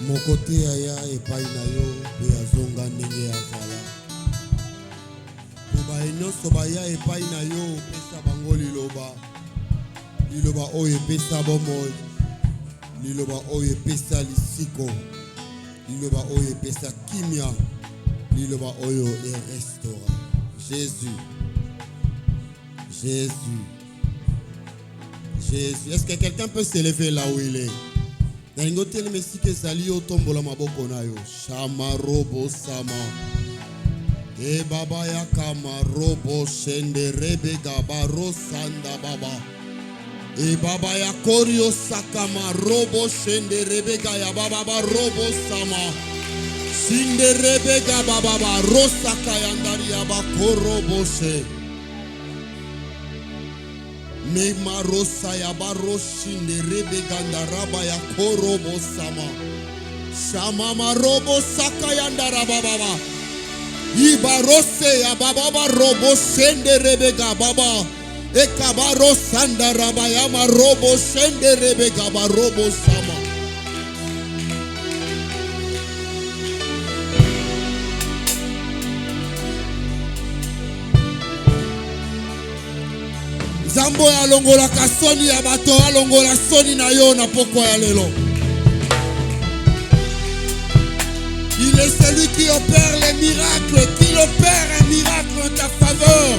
Mon côté aya epai na yo pe azonga ndenge azala. Boba nyonso baya epai na yo pesa bango liloba. Liloba oyo epesa bomoi. Liloba oyo epesa lisiko. Liloba oyo epesa kimia. Liloba oyo restaura. Jésus. Jésus. Jésus. Est-ce que quelqu'un peut s'élever là où il est? Nangotel mesi ke sali o tombola maboko na yo. Shama robo sama. E baba ya kama robo shende rebe gabaro sanda baba. E baba ya korio sakama robo shende rebe gaya baba robo sama. Sinde rebe gababa rosa kayandari aba korobo she. Me marosa ya baroshinde rebe gandaraba ya korobo sama. Shama marobo saka yandaraba baba. Ibarose ya baba robo shende rebe gababa. E kabaro sandaraba ya marobo shende rebe gabarobo sama. Zambo ya longola kasoni ya bato ya longola soni na yo na poko ya lelo. Il est celui qui opère les miracles, qui opère un miracle en ta faveur.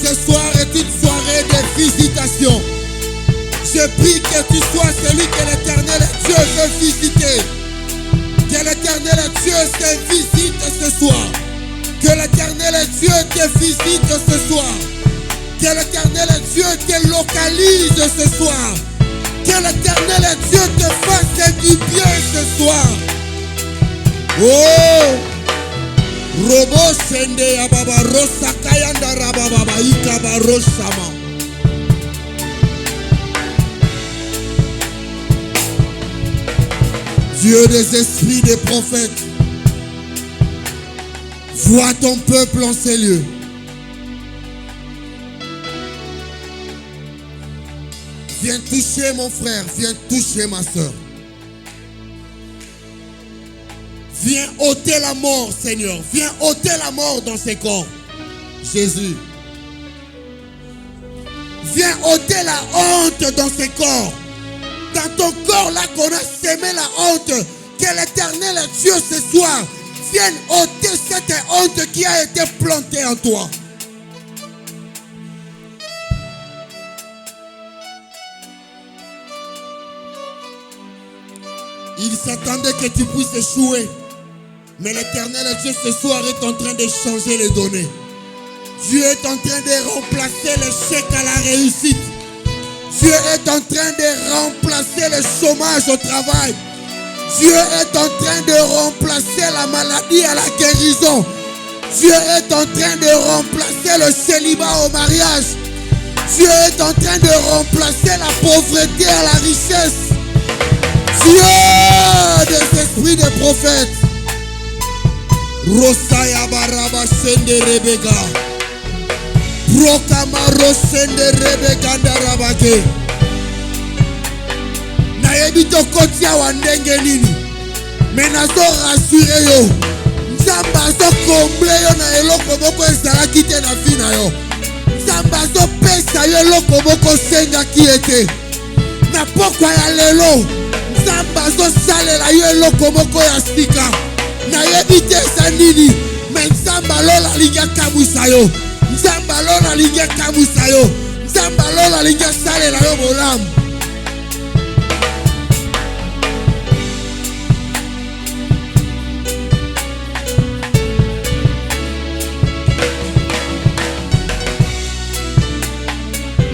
Ce soir est une soirée de visitation. Je prie que tu sois celui que l'Éternel Dieu veut visiter. Que l'Éternel Dieu te visite ce soir. Que l'Éternel Dieu te visite ce soir. Que l'Éternel Dieu te localise ce soir. Que l'Éternel Dieu te fasse du bien ce soir. Oh! Robo sende ya baba rosa kayanda rababa ikaba rosama. Dieu des esprits des prophètes, vois ton peuple en ces lieux. Viens toucher mon frère, viens toucher ma soeur. Viens ôter la mort, Seigneur. Viens ôter la mort dans ses corps. Jésus. Viens ôter la honte dans ses corps. Dans ton corps là qu'on a sémé la honte. Que l'Éternel Dieu ce soir vienne ôter cette honte qui a été plantée en toi. Il s'attendait que tu puisses échouer. Mais l'Éternel Dieu ce soir est en train de changer les données. Dieu est en train de remplacer l'échec à la réussite. Dieu est en train de remplacer le chômage au travail. Dieu est en train de remplacer la maladie à la guérison. Dieu est en train de remplacer le célibat au mariage. Dieu est en train de remplacer la pauvreté à la richesse. Dieu des esprits des prophètes. Rosaya baraba sende rebega. Prokamaro sende rebega ndarabake. Nayebi tokotia wandenge nini. Menazo rassuré yo. Nzamba zo komble yo na eloko moko ezalaki te na vie na yo. Nzamba zo pesa yo eloko moko senga ki ete. Na pokwa ya lelo. Nzamba zo salela yo eloko moko ya sika. Nayebi te sa nini. Mais nzamba lola linga kabusa yo. Nzamba lola linga kabusa yo. Nzamba lola linga salela yo bolamu.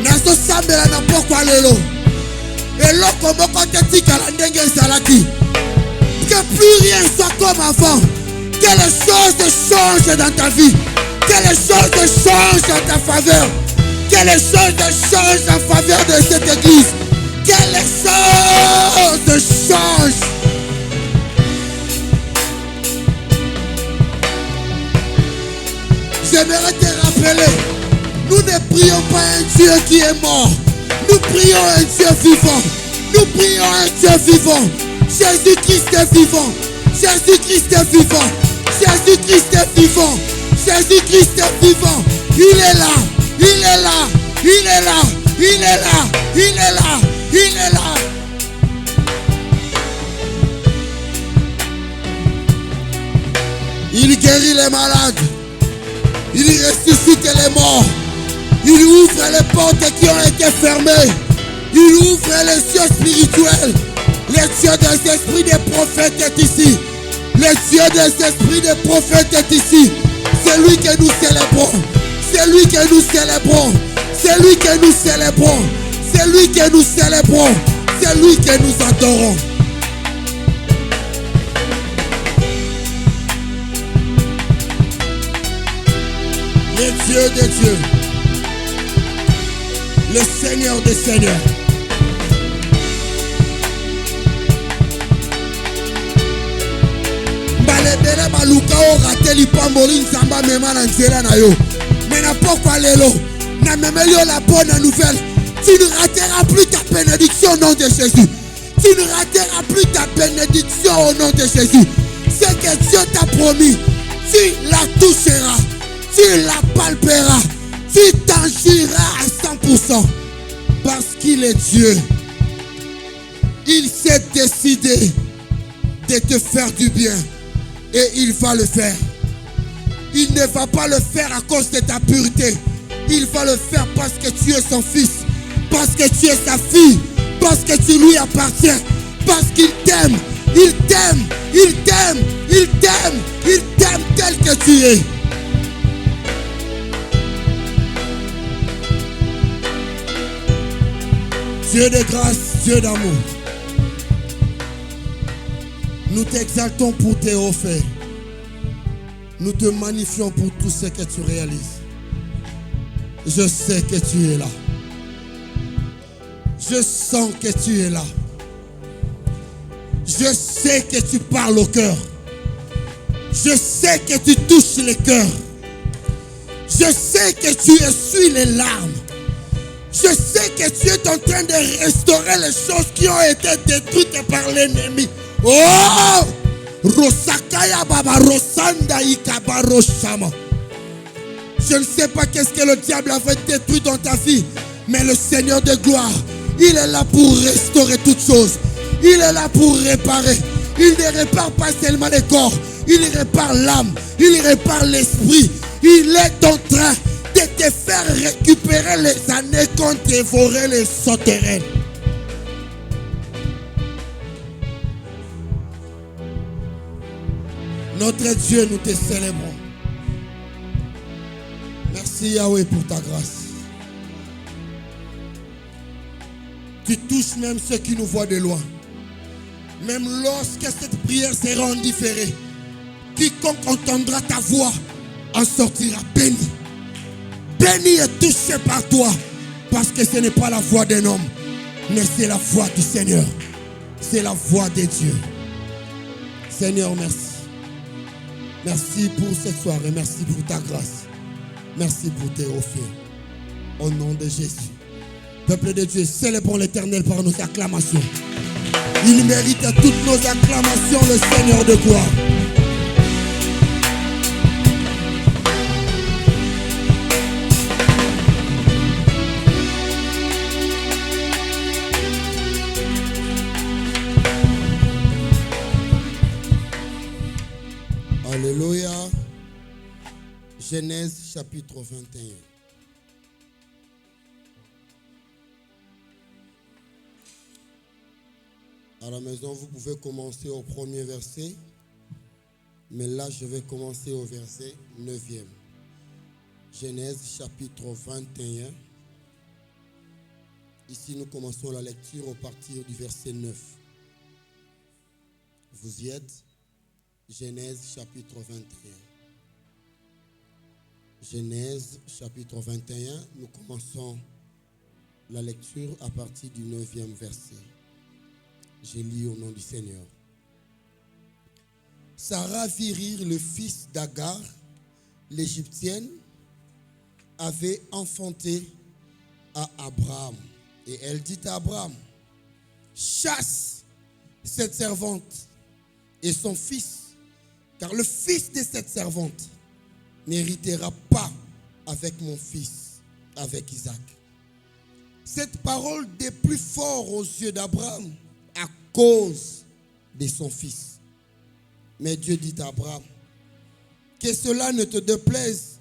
Naso sambela na pokwa lelo. Eloko moko te tikala ndenge ezalaki. Que plus rien soit comme avant. Que les choses changent dans ta vie. Que les choses changent en ta faveur. Que les choses changent en faveur de cette église. Que les choses changent. J'aimerais te rappeler, nous ne prions pas un Dieu qui est mort. Nous prions un Dieu vivant. Nous prions un Dieu vivant. Jésus-Christ est vivant. Jésus-Christ est vivant. Jésus-Christ est vivant. Jésus-Christ est vivant. Il est là. Il est là. Il est là. Il est là. Il est là. Il est là. Il guérit les malades. Il ressuscite les morts. Il ouvre les portes qui ont été fermées. Il ouvre les cieux spirituels. Le Dieu des esprits des prophètes est ici. Le Dieu des esprits des prophètes est ici. C'est lui que nous célébrons. C'est lui que nous célébrons. C'est lui que nous célébrons. C'est lui que nous célébrons. C'est lui que nous adorons. Le Dieu des dieux. Le Seigneur des seigneurs. Balebele baluka o rateli pamboli nzamba mema na nzela na yo. Mais na pourquoi lelo na memelio la bonne nouvelle. Tu ne rateras plus ta bénédiction au nom de Jésus. Tu ne rateras plus ta bénédiction au nom de Jésus. Ce que Dieu t'a promis, tu la toucheras. Tu la palperas. Tu t'en jureras à 100%. Parce qu'il est Dieu. Il s'est décidé de te faire du bien. Et il va le faire. Il ne va pas le faire à cause de ta pureté. Il va le faire parce que tu es son fils. Parce que tu es sa fille. Parce que tu lui appartiens. Parce qu'il t'aime. Il t'aime. Il t'aime. Il t'aime. Il t'aime tel que tu es. Dieu de grâce, Dieu d'amour. Nous t'exaltons pour tes hauts faits. Nous te magnifions pour tout ce que tu réalises. Je sais que tu es là. Je sens que tu es là. Je sais que tu parles au cœur. Je sais que tu touches les cœurs. Je sais que tu essuies les larmes. Je sais que tu es en train de restaurer les choses qui ont été détruites par l'ennemi. Oh! Rosakaya Baba Rosanda Ikabaro Shama. Je ne sais pas qu'est-ce que le diable avait détruit dans ta vie, mais le Seigneur de gloire, il est là pour restaurer toutes choses. Il est là pour réparer. Il ne répare pas seulement le corps, il répare l'âme, il répare l'esprit. Il est en train de te faire récupérer les années qu'ont dévoré les sauterelles. Notre Dieu, nous te célébrons. Merci Yahweh pour ta grâce. Tu touches même ceux qui nous voient de loin. Même lorsque cette prière sera en différé, quiconque entendra ta voix en sortira béni. Béni et touché par toi, parce que ce n'est pas la voix d'un homme, mais c'est la voix du Seigneur. C'est la voix de Dieu. Seigneur, merci. Merci pour cette soirée. Merci pour ta grâce. Merci pour tes hauts faits. Au nom de Jésus. Peuple de Dieu, célébrons l'Éternel par nos acclamations. Il mérite toutes nos acclamations, le Seigneur de gloire. Alléluia. Genèse chapitre 21. À la maison, vous pouvez commencer au premier verset. Mais là, je vais commencer au verset 9e. Genèse chapitre 21. Ici, nous commençons la lecture au partir du verset 9. Vous y êtes? Genèse chapitre 21. Genèse chapitre 21, nous commençons la lecture à partir du 9e verset. Je lis au nom du Seigneur. Sarah vit rire le fils d'Agar, l'Égyptienne, avait enfanté à Abraham. Et elle dit à Abraham, chasse cette servante et son fils, car le fils de cette servante n'héritera pas avec mon fils, avec Isaac. Cette parole des plus forts aux yeux d'Abraham à cause de son fils. Mais Dieu dit à Abraham, que cela ne te déplaise,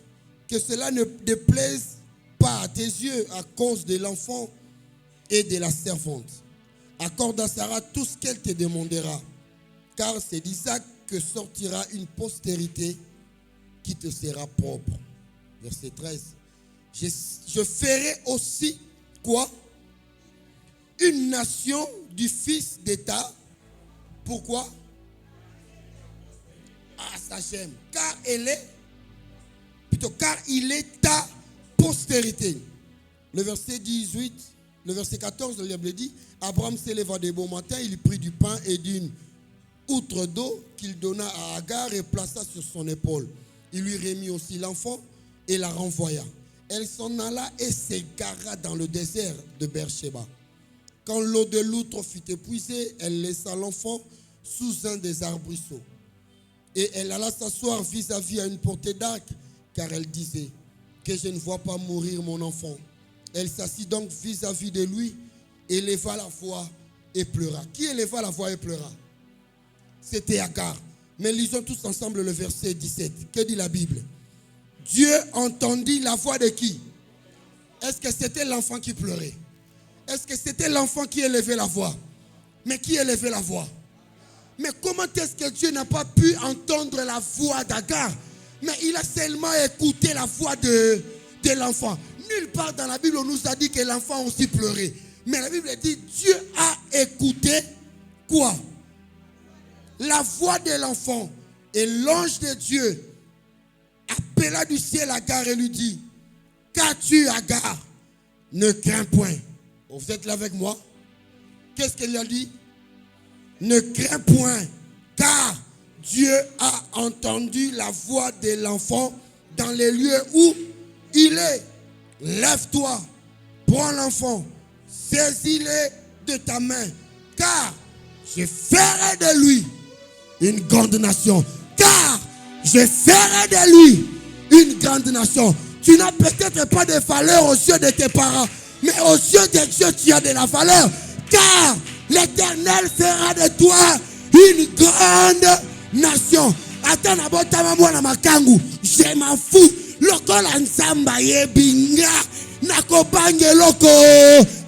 que cela ne déplaise pas à tes yeux à cause de l'enfant et de la servante. Accorde à Sarah tout ce qu'elle te demandera, car c'est d'Isaac que sortira une postérité qui te sera propre. Verset 13. Je ferai aussi quoi? Une nation du fils d'État. Pourquoi? Ah, ça j'aime. Car il est ta postérité. Le verset 18, le verset 14, le Bible dit, Abraham s'éleva de bon matin, il prit du pain et d'une outre d'eau qu'il donna à Agar et plaça sur son épaule. Il lui remit aussi l'enfant et la renvoya. Elle s'en alla et s'égara dans le désert de Beersheba. Quand l'eau de l'outre fut épuisée, elle laissa l'enfant sous un des arbrisseaux. Et elle alla s'asseoir vis-à-vis à une portée d'arc, car elle disait que je ne vois pas mourir mon enfant. Elle s'assit donc vis-à-vis de lui, éleva la voix et pleura. Qui éleva la voix et pleura? C'était Agar. Mais lisons tous ensemble le verset 17. Que dit la Bible? Dieu entendit la voix de qui? Est-ce que c'était l'enfant qui pleurait? Est-ce que c'était l'enfant qui élevait la voix? Mais qui élevait la voix? Mais comment est-ce que Dieu n'a pas pu entendre la voix d'Agar? Mais il a seulement écouté la voix de l'enfant. Nulle part dans la Bible on nous a dit que l'enfant aussi pleurait. Mais la Bible dit Dieu a écouté quoi? La voix de l'enfant. Et l'ange de Dieu appela du ciel Agar et lui dit, qu'as-tu Agar? Ne crains point. Vous êtes là avec moi? Qu'est-ce qu'elle a dit? Ne crains point, car Dieu a entendu la voix de l'enfant dans les lieux où il est. Lève-toi, prends l'enfant, saisis-le de ta main, car je ferai de lui une grande nation. Car je ferai de lui une grande nation. Tu n'as peut-être pas de valeur aux yeux de tes parents, mais aux yeux de Dieu, tu as de la valeur. Car l'Éternel fera de toi une grande nation. Attends, je m'en fous. Lokola nzamba yebinga nakobange loko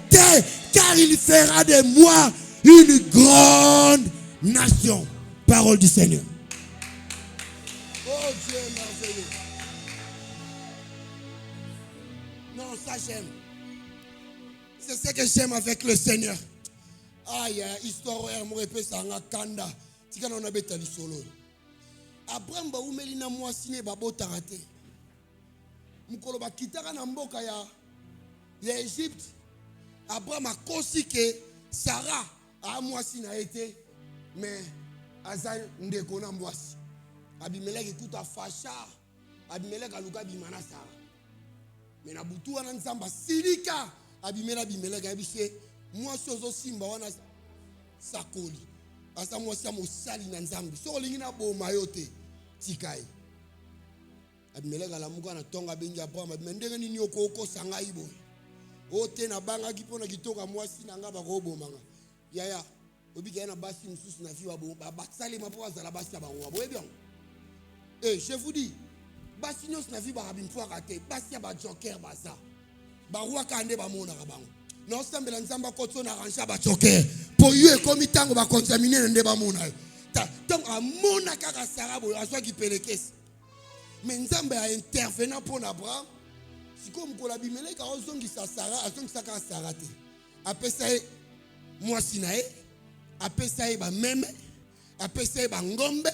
te, car il fera de moi une grande nation. Parole du Seigneur. Oh Dieu merveilleux. Non, ça j'aime. C'est ce que j'aime avec le Seigneur. Aïe, histoire mo repesa nga kanda. Tika na na beta lisolo. Abraham ba umeli na mwasi ne babota raté. Mukolo ba kitaka na mboka ya Égypte. Abraham a consi que Sarah a mwasi na été, mais azal ndeko na mwasi. Abimelech ekuta fasha. Abimelech aluka bimana Sarah. Mais na butu wana nzamba silika. Abimelech abise mwasi ozo simba wana sakoli. Asa mwasi amosali na nzambi. So lingi na boma yote tikai. Abimelech alamuka na tonga bengi Abraham. Ndenge nini okoko sanga ibo. Ote na banga kipona kitoka mwasi na ngaba ko bomanga. Yaya obika na basi msusu na fiwa bo batsali mapo azala basi ya bango. Boye bien. Je vous dis basi nyos na fi ba bimfwa kate basi ya ba joker baza. Ba roi kande ba mona ka bango. Non sambela nzamba kotso na ransha ba joker. Pour yo e komi tango ba contaminer nde ba mona. Donc amona kaka sarabo aswa ki pelekesi. Mais nzamba a intervenant pour Abraham. Si comme ko la Abimelech a ozongisa Sarah, azongisa ka Sarah te. Apesa mwasi na ye, apesa ba meme, apesa ba ngombe,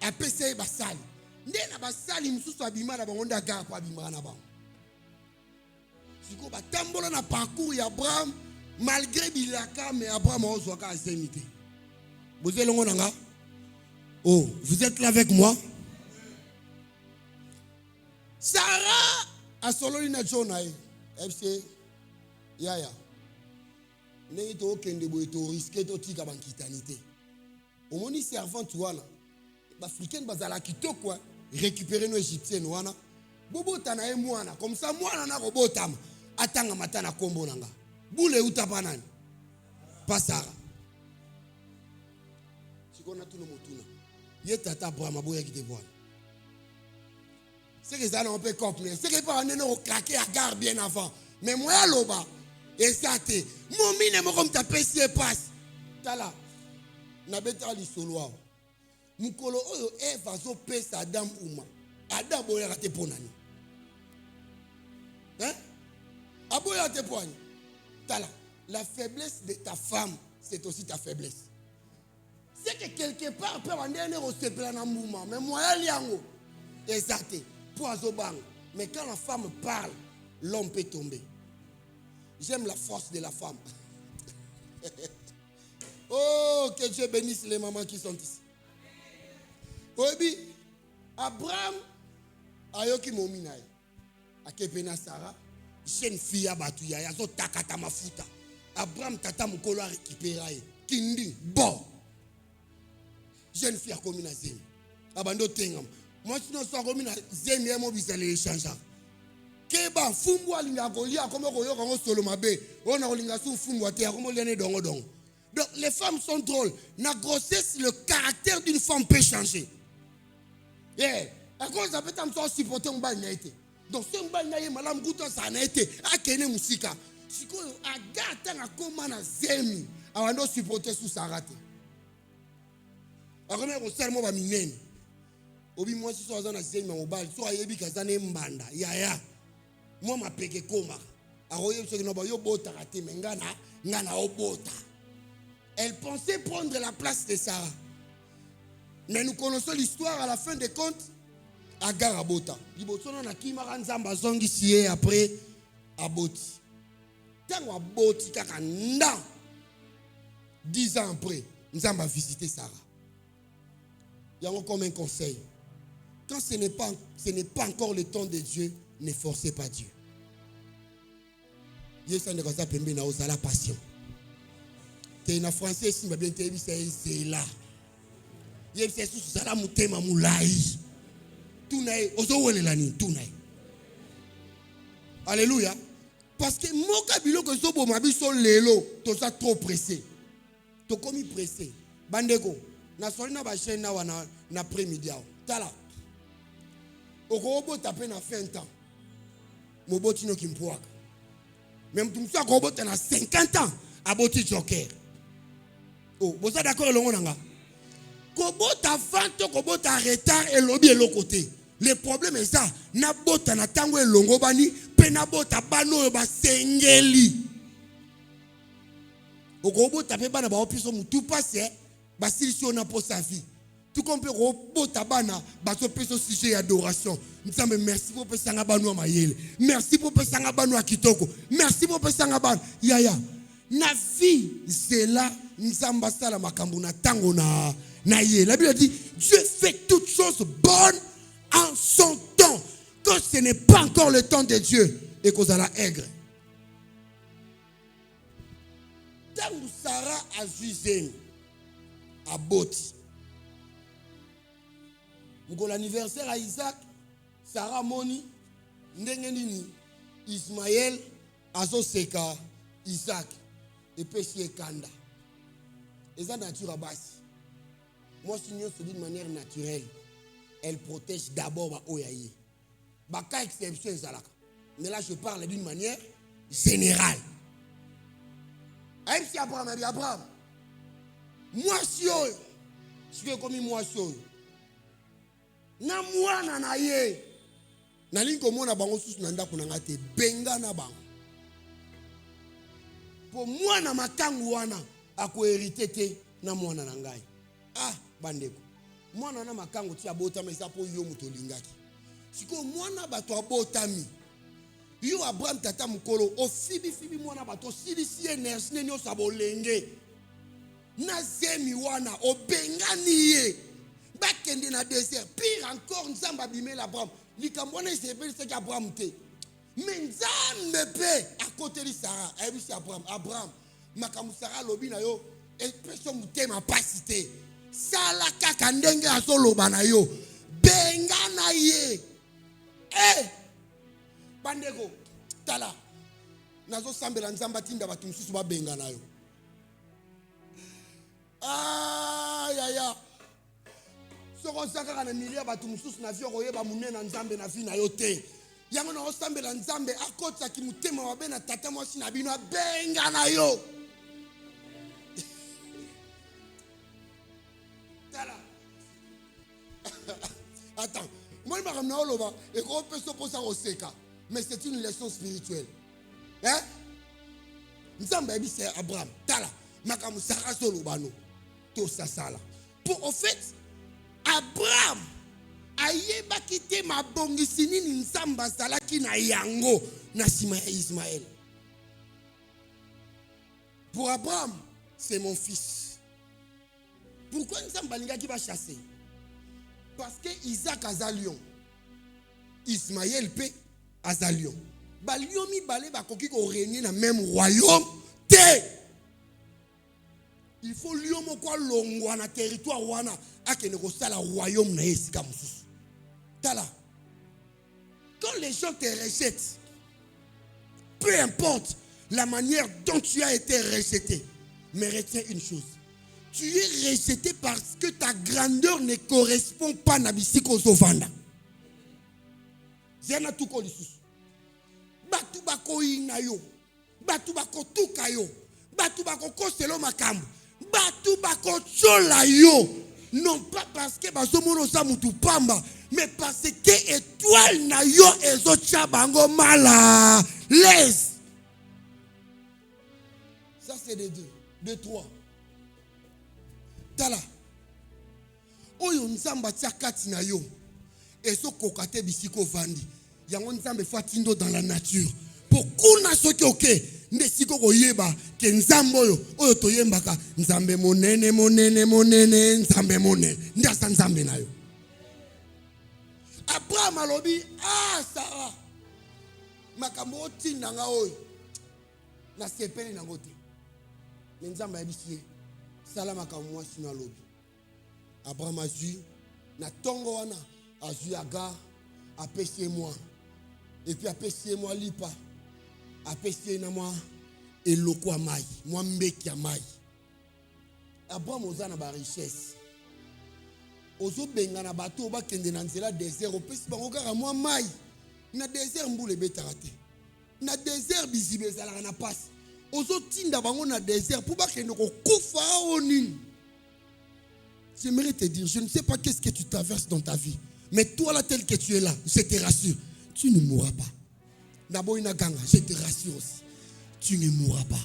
apesa ba sali. Nde na ba sali msusu abima na bango ndaka kwa abima na bango. Siko ba tambola na parcours ya Abraham malgré bilaka, mais Abraham a ozwaka azemite. Vous êtes longo nanga? Oh, vous êtes là avec moi? Sarah a sololi na Jonah FC Yaya. ndenge tokende boye toriske totika bankitanité omoni servante wana baafricaine bazala kitoko récupérer no égyptienne wana bobota na ye mwana comme ça mwana na kobotama atanga mata na kombo nanga bule utapa nani pasara sikona tuno motuna ye tata Abraham aboya kite bwana c'est que ça on peut comprendre c'est que pas on craquer à gare bien avant mais moi loba et ça te mon mine mo comme ta pesi passe tala na beta li solo mukolo oyo Eva zo pesa Adam uma Adam boya kate ponani hein aboya te poigne tala la faiblesse de ta femme c'est aussi ta faiblesse c'est que quelque part peut on est receveur na mouvement mais moi liango exact pour azobang mais quand la femme parle l'homme peut tomber. J'aime la force de la femme. Oh, que Dieu bénisse les mamans qui sont ici. Obi, Abraham, ayoki mominaï. Akepena Sarah, jeune fille à Batouya, yazo takata mafuta. Abraham tata mukolo récupérer. Kindi, bon. Jeune fille à komina zemi. Abando tengam. Moi, sinon, ça komina zemi, yamo bisale échange. Keba fumbu alinga kolia comme koyo kongo solo mabe ona kolinga su fumbu ate comme liane dongo dongo. Donc les femmes sont drôles. Na grossesse le caractère d'une femme peut changer. À cause de ça peut supporter mbal na été. Donc ce mbal na ye malam guto ça na été akene musika. Siko agata na koma na zemi awando supporter sous sarate. Akome ko sermo ba minene. Obi moi si so na zemi mobile so ayebi kazane mbanda. Ya. Moi ma peke koma aroye ce que no ba yo bota raté mais ngana obota. Elle pensait prendre la place de Sarah. Mais nous connaissons l'histoire à la fin des comptes. Agar abota. Libosono na kimara nzamba zongi sié après aboti. Tango aboti kaka nda 10 ans après nzamba visiter Sarah. Il y a encore un conseil. Quand ce n'est pas encore le temps de Dieu, ne forcez pas Dieu. Dieu ça ne va pas permettre na osala passion. T'es en français si ma bien t'es c'est là. Dieu c'est sous sala mutema mulai. Tout nae ozowele lani tout nae. Alléluia. Parce que mon kabilo que so bo mabiso lelo, to ça trop pressé. To komi pressé. Bandeko, na soli na ba chaîne na wana na après-midi. Tala. Okobo taper na fin temps. Mobotino kimpoaka. Même tout ça kobo na 50 ans aboti joker. Oh, vous êtes d'accord le nanga? Kobo ta vente kobo ta retard et lobby et l'autre côté. Le problème est ça, na bota na tango e longo bani, pe na bota bano ba sengeli. Okobo ta pe bana ba opiso mutu passe, ba solution na pour sa vie. Tout comme peut bota bana ba so peso sujet adoration. Nous sommes merci pour pesanga bano mayele. Merci pour pesanga bano akitoko. Merci pour pesanga bano. Yaya. Na vie c'est là nzamba sala makambo na tango na ye. La Bible dit Dieu fait toutes choses bonnes en son temps. Quand ce n'est pas encore le temps de Dieu et qu'on a la aigre. Tango Sarah a jugé à Boti. Pour l'anniversaire à Isaac, Sarah moni ndengenini Ismaël azoseka Isaac et péché kanda. Et ça nature à base. Moi c'est d'une manière naturelle. Elle protège d'abord ma oyaye. Baka exception zalaka. Mais là je parle d'une manière générale. Aïe si Abraham. Moi si je fais comme moi si na mwana na ye na lingo mona bango susu na ndako na ngate benga na bango po mwana matangu wana ako hérité na mwana na ngai bandeko mwana na makango ti abotama isa po yo muto lingaki siko mwana bato abotami yo Abraham tata mukolo ofibi mwana bato silisi énergie neni osabolenge na zemi wana obengani ye bakende na désert pire encore nzamba bimela Abraham likambona isepeli seki Abraham te mais nzambe pe à côté de Sarah ayebisi Abraham makamusara lobi na yo expression mutema pasite sala kaka ndenge azoloba na yo benga na ye bandeko tala nazo sambela nzamba tinda batu mususu babenga na yo ya soko saka na milia batu mususu na vyo koyeba munena nzambe na vi na yo te yango na osambela nzambe akotsa ki mutema wabe na tata mwasi na bino benga na yo tala attends moi ma ramena oloba et ko peso posa oseka mais c'est une leçon spirituelle hein nzambe ebi c'est Abraham tala makamu saka solo bano to sasala pour en fait Abraham ayeba kite mabongisi nini nzambe azalaki na yango na sima ya Ismaël. Pour Abraham, c'est mon fils. Pourquoi nzambe alingaki ba chasser? Parce que Isaac aza lion. Ismaël pe aza lion. Ba lion mi balé ba koki ko régner na même royaume te. Il faut lion moko longwa na territoire wana akene ko sala royaume na esika mususu. Tala. Quand les gens te rejettent, peu importe la manière dont tu as été rejeté, mais retiens une chose. Tu es rejeté parce que ta grandeur ne correspond pas à Bisiko Zovanda. Zena tuko lisusu. Batu bako inayo. Batu bako tukayo. Batu bako koselo makambo. Batu bako chola yo. Non pas parce que bazomono sa mutu pamba, mais parce que étoile na yo ezo chabango mala. Laisse. Ça c'est de deux. De trois. Tala. Oyo nzamba tia kati na yo. Ezo kokate bisiko vandi. Yango nzambe fatindo dans la nature. Pour kuna soki oke. Ndesiko koyeba ke nzambe oyo toyembaka nzambe monene nzambe monene ndasa nzambe na yo. Abraham alobi Sarah makambo otinda nga oyo na sepeli na ngote nzambe yabisi sala makambo mwasi na lobi. Abraham azui na tongo wana azui Agar apesi moi et puis apesi moi lipa apesi na moi eloko amai moi mbeki amai. Abraham ozana ba richesse ozo benga na bato ba kende na nzela désert opesi bango kaka moi mai na désert mbule betaka te na désert bizibe ezalaka na passe ozo tinda bango na désert pour ba kende ko kufa onini. J'aimerais te dire, je ne sais pas qu'est-ce que tu traverses dans ta vie, mais toi là tel que tu es là, je te rassure, tu ne mourras pas. Je te rassure aussi, tu ne mourras pas.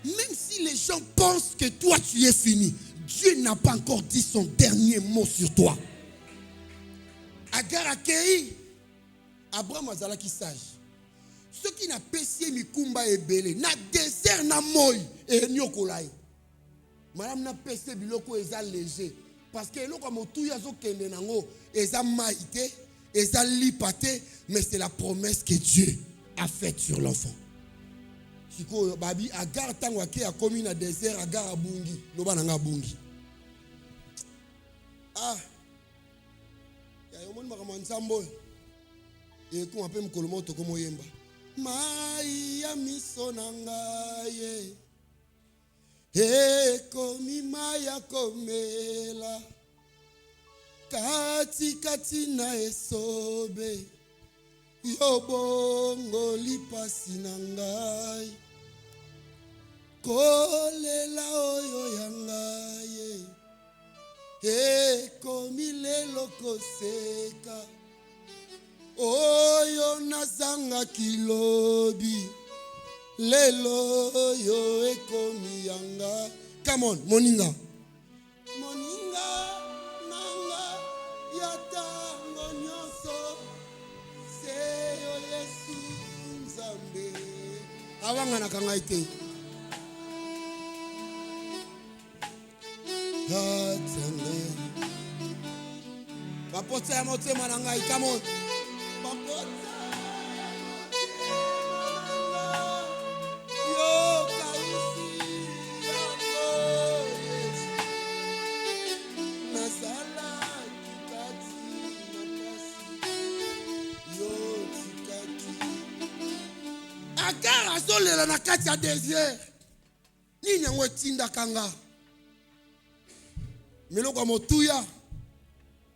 Même si les gens pensent que toi tu es fini, Dieu n'a pas encore dit son dernier mot sur toi. Agar akei, Abraham azalaki sage. Ce qui n'a payé mikumba ebele, na désert na moi et nyokolai. Madame na payé biloko eza léger. Parce que eloko motu yazo kende nango eza maïté, eza lipate, mais c'est la promesse que Dieu a faite sur l'enfant. Siko babi Agar tango ake a komi na désert Agar abungi, loba nanga abungi. Ya yomoni makamwa nsambo. E ko ape mkolomo to komo yemba. Mai ya miso nangaye. Komi maya komela. Kati kati na esobe. Yobongo lipasi nangai. Kolela oyo yangaye. Komi lelo koseka. Oyo nazanga kilobi. Lelo yo ekomi yanga. Come on, moninga. Moninga nanga yatango nyoso. Seyo Yesu nzambe. Awanga nakanga ite. Atande. Bapota ya motema nangai, come on. Bapota. Yo kaisi Agar azolela na kati ya désert. Nini yango etinda kanga. Meloko motuya.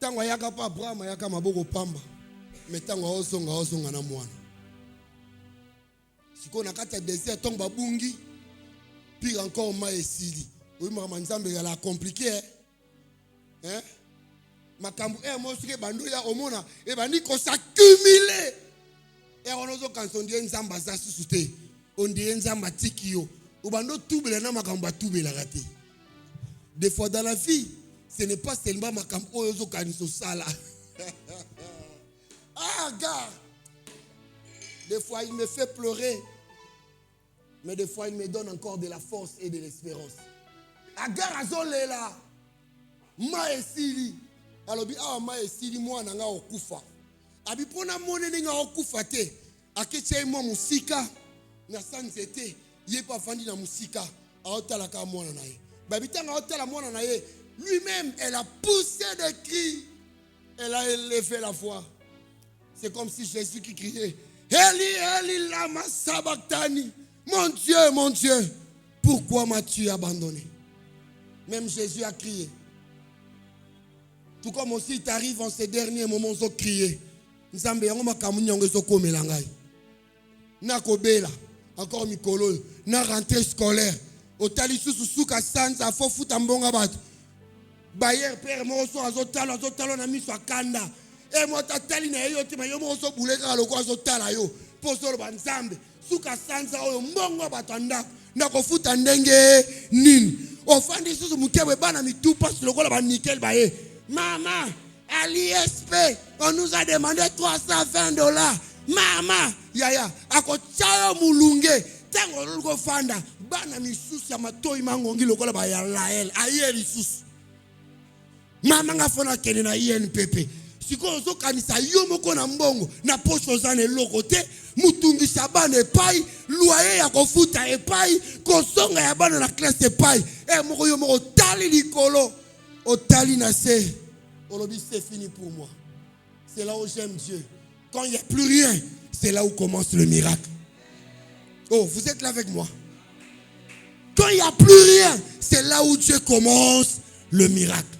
Tango ayaka pa Abraham ayaka maboko pamba. Metango osonga na mwana. Siko na kati ya désert tongo babungi. Pire encore ma esili. Oui mama nzambe la compliqué hein. Makambu mosuke bando ya omona e bandi ko s'accumuler. Et on ozo quand on dit nzamba za susute. On dit nzamba tikio. Ubando toubele na makambu toubele raté. Des fois dans la vie, ce n'est pas seulement makambu ozo kaniso sala. Ah gars. Des fois il me fait pleurer. Mais des fois il me donne encore de la force et de l'espérance. Agar azolela ma esili alobi awa ma esili mwana nga okufa abi pona monene nga okufa te akeche mo musika na sanzete ye pa fandi na musika aotala ka mwana na ye babi tanga aotala mwana na ye lui-même elle a poussé des cris, elle a élevé la voix. C'est comme si Jésus qui criait Eli Eli lama sabachthani, mon Dieu, pourquoi m'as-tu abandonné? Même Jésus a crié. Tout comme aussi il t'arrive en ces derniers moments de crier. Nzambe yango makamu nyongo ezokomela ngai. Na kobela encore mikolo na rentrée scolaire. Otali susuka sanza fo futa mbonga bato. Bayer père moso azotalo na miso akanda. E mota tali na yo te mayo moso buleka loko azotala yo. Poso ba nzambe suka sanza oyo mbongo bato anda na kofuta ndenge nini. Ofandi susu mukebe bana mitupa lokola ba nickel baye. Maman, à l'ISP, on nous a demandé $320. Maman, yaya, ako chayo mulunge, tango lugo fanda, bana misusu ya matoi mangongi lokola ba ya lael, aye lisusu. Mama nga fona kene na INPP. Siko ozo kanisa yo moko na mbongo, na pocho zane loko te, mutungi sabane epai, luaye ya kofuta epai, kosonga ya bana na classe epai, moko yo moko tali likolo, otali na se. Olobi, c'est fini pour moi. C'est là où j'aime Dieu. Quand il n'y a plus rien, c'est là où commence le miracle. Oh, vous êtes là avec moi. Quand il n'y a plus rien, c'est là où Dieu commence le miracle.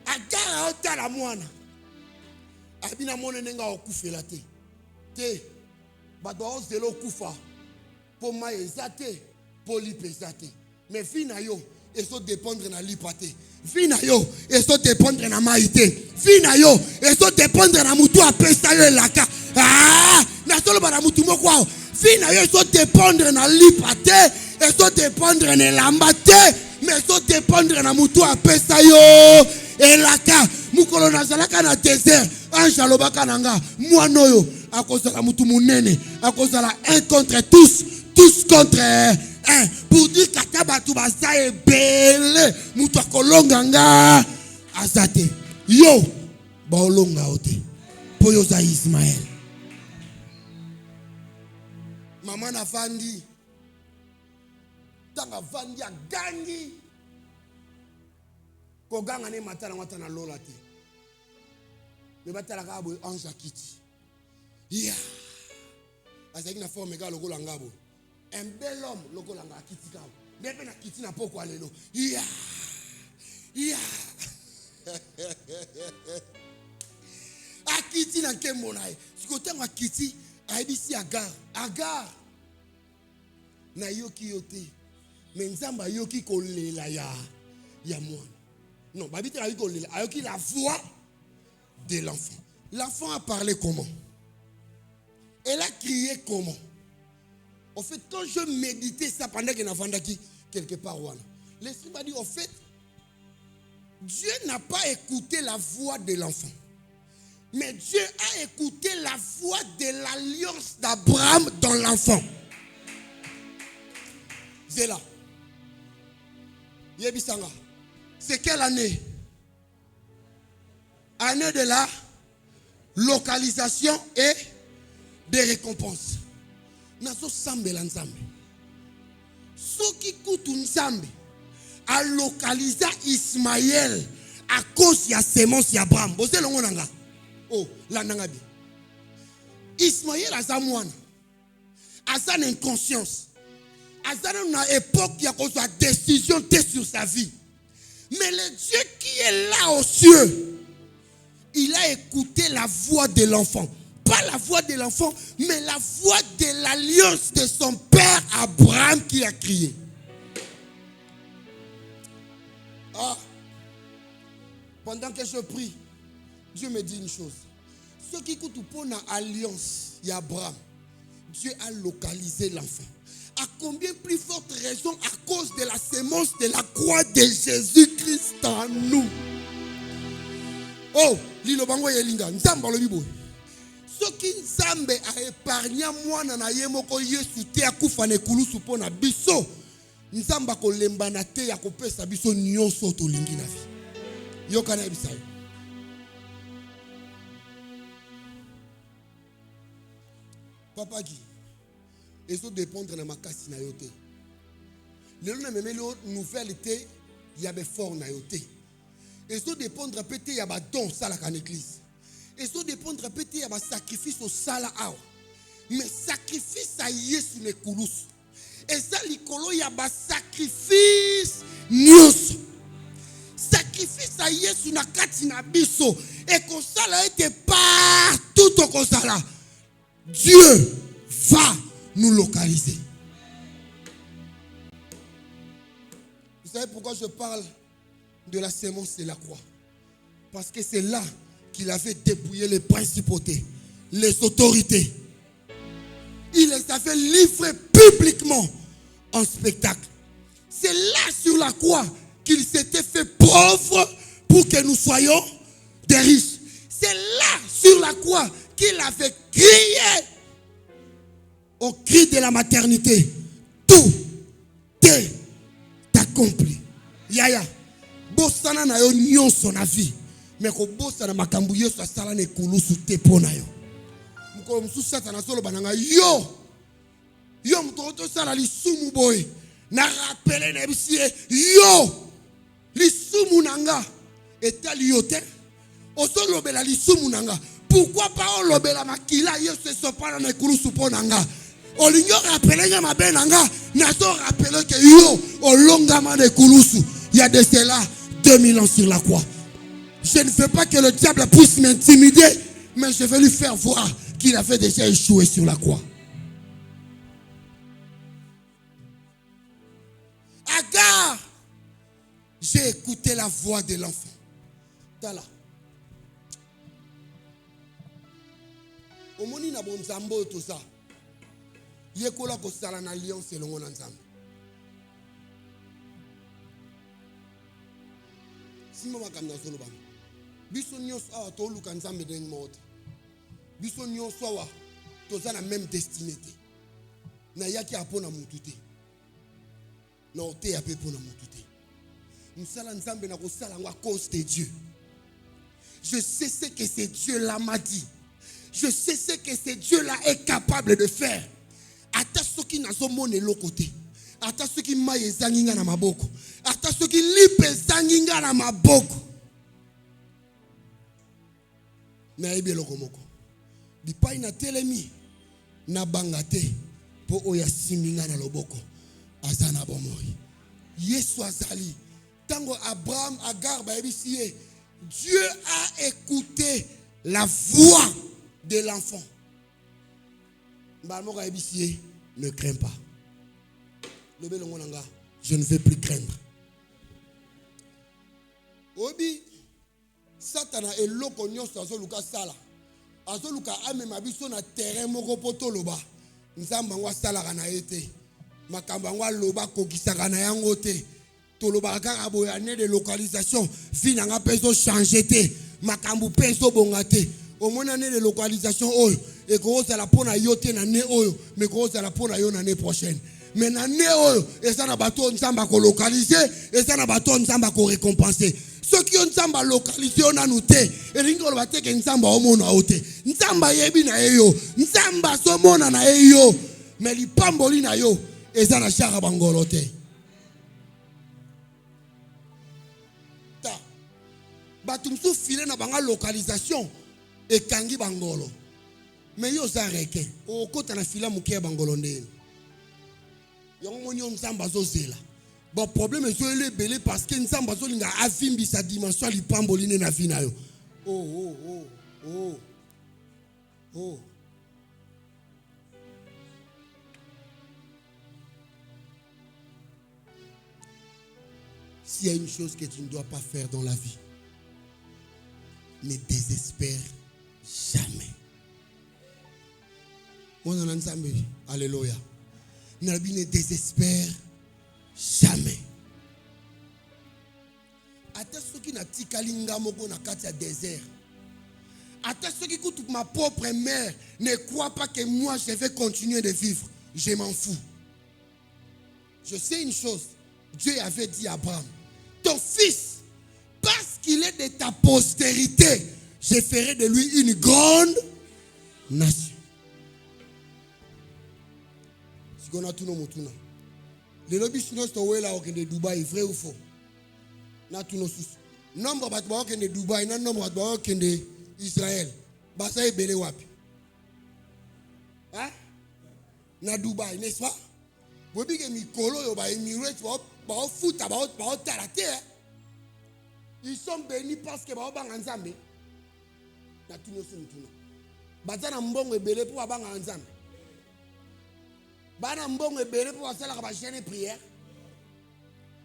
Agara otala mwana. Abina mwana nenga okufela te. Te. Bato ozelo kufa. Po ma ezate, po lipezate. Mais fina yo, eso dépendre na lipate. Fina yo, eso dépendre na maïté. Fina yo, eso dépendre na mutu apesa yo laka. Ah, na solo ba na mutu moko. Fina yo, eso dépendre na lipate, eso dépendre na lambate, mais eso dépendre na mutu apesa yo elaka. Mukolo na zalaka na désert, anja lobaka nanga, mwana yo akozala mutu munene, akozala un contre tous, tous contre un. Pour dire katabatu basaye bele mutu akolonga nga azate yo baolonga ote po yo za Ismaël. Mama na vandi tanga vandi ya gangi ko ganga ne matala ngata na lola te me batala ka bo anja kiti ya azaki na forme ga lokola ngabo. Un bel homme, lokola nga kiti ka. Nebe na kiti na poko alelo. Ya. Akiti na kembo na ye. Sikote nga kiti aibisi agar. Agar. Na yoki yote. Menzamba yoki kolela ya mwana. Non, babite la yoki kolela. Ayoki la voix de l'enfant. L'enfant a parlé comment? Elle a crié comment? En fait, quand je méditais ça pendant que n'avandaki quelque part, l'esprit m'a dit, en fait, Dieu n'a pas écouté la voix de l'enfant. Mais Dieu a écouté la voix de l'alliance d'Abraham dans l'enfant. C'est là. Yebisanga. C'est quelle année? Année de la localisation et des récompenses. Nazo sambe la nzambe. Soki kutu nzambe a localisé Ismaël à cause de la sémence d'Abraham. Bose longo nanga. Oh, la nanga bi. Ismaël a zamwana. aza na inconscience. Aza na époque il y a une décision sur sa vie. Mais le Dieu qui est là aux cieux, il a écouté la voix de l'enfant. Pas la voix de l'enfant, mais la voix de l'alliance de son père Abraham qui a crié. Ah. Pendant que je prie, Dieu me dit une chose. Ceux qui écoutent pour l'alliance d'Abraham, Dieu a localisé l'enfant. À combien plus forte raison à cause de la sémence de la croix de Jésus-Christ en nous. Oh, lilo bango yelinga, nzamba lo bibo. Soki nzambe a épargné mwana na ye moko Yesu te akufa na kulusu pona biso. Nzamba ko lembana te ya kopesa biso nyonso tolingi na vie. Yoka na bisayo. Papa qui et ça dépendre de ma casse na yote. Le nom même le nouvelle était il y avait fort na yote. Et ça dépendre peut-être il y a ba don ça la église. Et ça dépendre peut-être il y a ba sacrifice au sala awa. Mais sacrifice à Yesu ne kulus. Et ça likolo il y a ba sacrifice nyos. Sacrifice à Yesu na kati na biso et que ça a été partout au kosala. Dieu va nous localiser. Vous savez pourquoi je parle de la sémence de la croix? Parce que c'est là qu'il avait dépouillé les principautés, les autorités. Il les avait livrés publiquement en spectacle. C'est là sur la croix qu'il s'était fait pauvre pour que nous soyons des riches. C'est là sur la croix qu'il avait crié au cri de la maternité. Tout est accompli. Yaya, bosana na yo nyonso na vie, mais ko bosana makambu Yesu asala na kulusu te pona yo. Mko msusu satana solo bananga yo mtoto sala lisumu boy na rappeler na bisie yo lisumu nanga etali yo te osolobela lisumu nanga. Pourquoi pas olobela makila Yesu sopana na kulusu pona nga. Olingo rappeler ma benanga na so rappeler que yo olongama de kulusu. Il y a de cela 2000 ans sur la croix. Je ne veux pas que le diable puisse m'intimider, mais je vais lui faire voir qu'il avait déjà échoué sur la croix. Agar, j'ai écouté la voix de l'enfant. Tala. Omoni na bonzambo tout ça. Yekola ko sala na alliance elongo na nzambe. Simo makamna solo bana. Biso nyonso awa to luka nzambe den mote. Biso nyonso awa toza na même destinée. Na yaki apona mutu te. Na ote ya pe pona mutu te. Musala nzambe na ko sala ngo à cause de Dieu. Je sais ce que c'est Dieu là m'a dit. Je sais ce que ce Dieu-là est capable de faire. Ata soki nazomone lokote. Ata soki maye zanginga na maboko. Ata soki lipe zanginga na maboko. Na ebe lokomoko. Bipai na telemi na bangate po oya siminga na loboko. Azana bomoi. Yesu azali. Tango Abraham Agar ba ebisie. Dieu a écouté la voix de l'enfant. Ne crains pas. Je ne vais plus craindre. Obi Satana et loko nyonso azoluka sala. Azoluka amema biso na terrain moko poto loba. Nzamba ngwa sala kana ete. Makamba ngwa loba kokisaka na yango te. Toloba kaka boyane de localisation. Vina nga peso changer te. Makambu peso bongate. Au moins année de localisation oyo et que ça la pona yote na ne oyo mais que ça la pona yo l'année prochaine mais na ne oyo et ça na bato nzamba ko localiser et ça na bato nzamba ko récompenser ceux qui ont nzamba localiser on a noté et ringo ba teke nzamba o mona ote nzamba yebi na yo nzamba so mona na yo mais li pamboli na yo et ça na chara bangolote ta batumsu filé na banga localisation et kangi bangolo Mais yo ça reke. O kota na fila mukia bangolonde. Yon monyo nzamba zozela. Bon problème est sur le belé parce que nzamba zolinga afimbi sa dimension li pamboline na fina yo. Oh. S'il y a une chose que tu ne dois pas faire dans la vie, ne désespère jamais. Alléluia. Ne désespère jamais. Ata soki na tikalinga moko na kati ya désert. Ata soki kutu ma propre mère ne croit pas que moi je vais continuer de vivre. Je m'en fous. Je sais une chose. Dieu avait dit à Abraham, ton fils, parce qu'il est de ta postérité, je ferai de lui une grande nation. Si on a tout nos moutons. Les lobbies chinois sont là au Dubaï, vrai ou faux? Na tout nos sous. Nombre de de Dubaï, nombre de Israël. Basa ebele wapi? Hein? Na Dubaï, n'est-ce pas? Vous voyez que Mikolo yo ba Emirates ba foot ba tarate. Ils sont bénis parce que ba banga nzambe. Na tout nos sous. Bazana mbongo ebele pour banga nzambe. Bana mbongo ebele pour asala ka ba chaîne prière.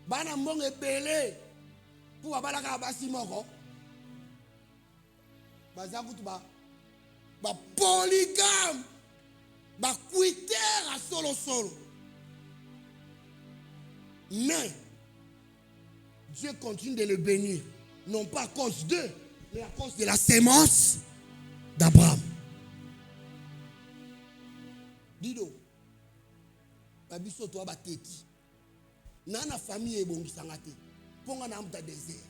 Bana mbongo ebele pour abala ka ba simoko. Baza kutu ba polygame. Ba quitter à solo. Mais Dieu continue de le bénir. Non pas à cause d'eux, mais à cause de la sémence d'Abraham. Dido. Babiso to abateki. Nana famille ebongisanga te. Ponga na mta désert.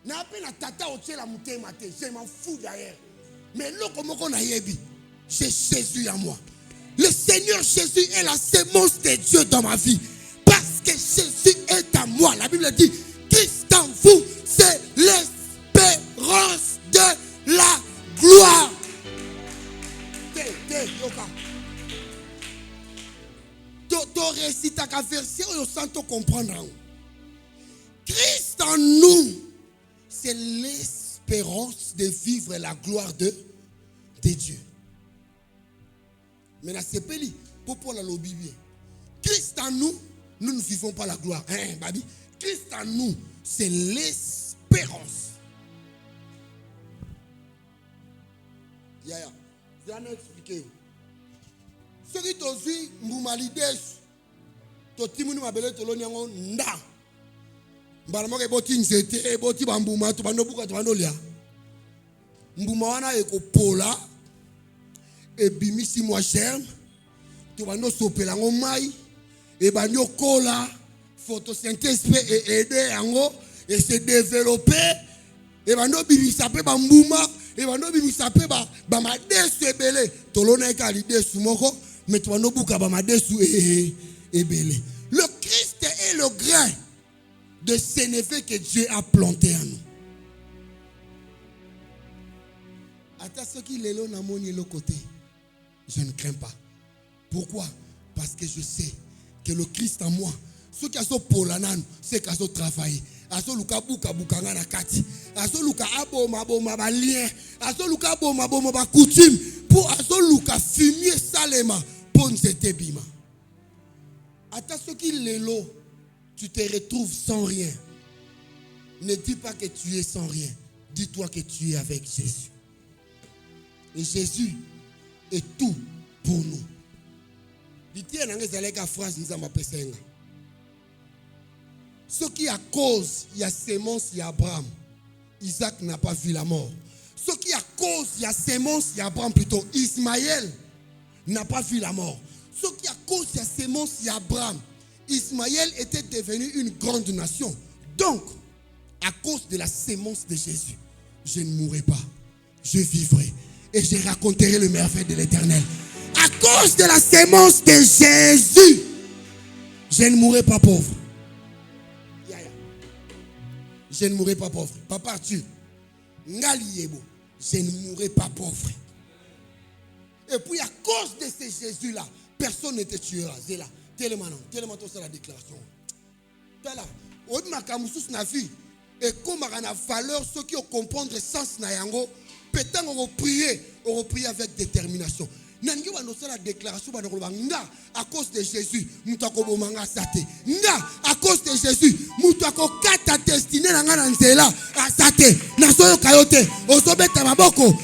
Na pena tata otela mutema te. Je m'en fous d'ailleurs. Mais lokomoko na yebi. C'est Jésus à moi. Le Seigneur Jésus est la sémence de Dieu dans ma vie. Parce que Jésus est à moi. La Bible dit, Christ en vous, c'est l'espérance de la gloire. Tu récites ta version et sans te comprendre. Christ en nous, c'est l'espérance de vivre la gloire de Dieu. Mais là, c'est peli. Pour la lobby bien. Christ en nous, nous ne vivons pas la gloire. Hein, baby? Christ en nous, c'est l'espérance. Yaya, je vais expliquer. Ce qui te dit, Moumalides, to timuni mabele to lonyango nda. Mbalamo ke boti nzete, boti bambuma, to bando buka to bando lia. Mbuma wana eko pola, e bimisi moi germe, to bando sopelango mai, e bando kola, photosynthèse peut aider yango et se développer, e bando bimisa pe bambuma, e bando bimisa pe ba madesu ebele, to lona eka lidesu moko. Mais tu vas nous bouger et belé. Le Christ est le grain de sénévé que Dieu a planté en nous. Attends ce qu'il est là dans mon côté. Je ne crains pas. Pourquoi? Parce que je sais que le Christ en moi, ceux qui sont pour la nan, c'est qui sont travaillé. Aso luka buka bukanga na kati. Aso luka aboma ba lien. Aso luka aboma ba coutume. Pour aso luka fumier salema. Pour nzete bima. Ata soki lelo, tu te retrouves sans rien. Ne dis pas que tu es sans rien. Dis-toi que tu es avec Jésus. Et Jésus est tout pour nous. Dis-toi dans les phrase nous avons appelé. Ce qui à cause, il y a sémence, il y a Abraham. Isaac n'a pas vu la mort. Ce qui à cause, il y a sémence, il y a Abraham plutôt. Ismaël n'a pas vu la mort. Ce qui à cause, il y a sémence, il y a Abraham. Ismaël était devenu une grande nation. Donc, à cause de la sémence de Jésus, je ne mourrai pas. Je vivrai. Et je raconterai le merveille de l'Éternel. À cause de la sémence de Jésus, je ne mourrai pas pauvre. Je ne mourrai pas pauvre. Papa Arthur, je ne mourrai pas pauvre. Et puis à cause de ce Jésus-là, personne ne te tuera. C'est là. Tellement tout ça la déclaration. Voilà. On m'a kamusus na vie. Et comme on a valeur, ceux qui ont comprendre le sens na yango, peut-être on va prier avec détermination. Nangi wa no la déclaration ba nga à cause de Jésus, mutako bomanga sate. Nga à cause de Jésus, mutako kata destiné na nga na nzela asate. Na soyo kayote, osobeta maboko.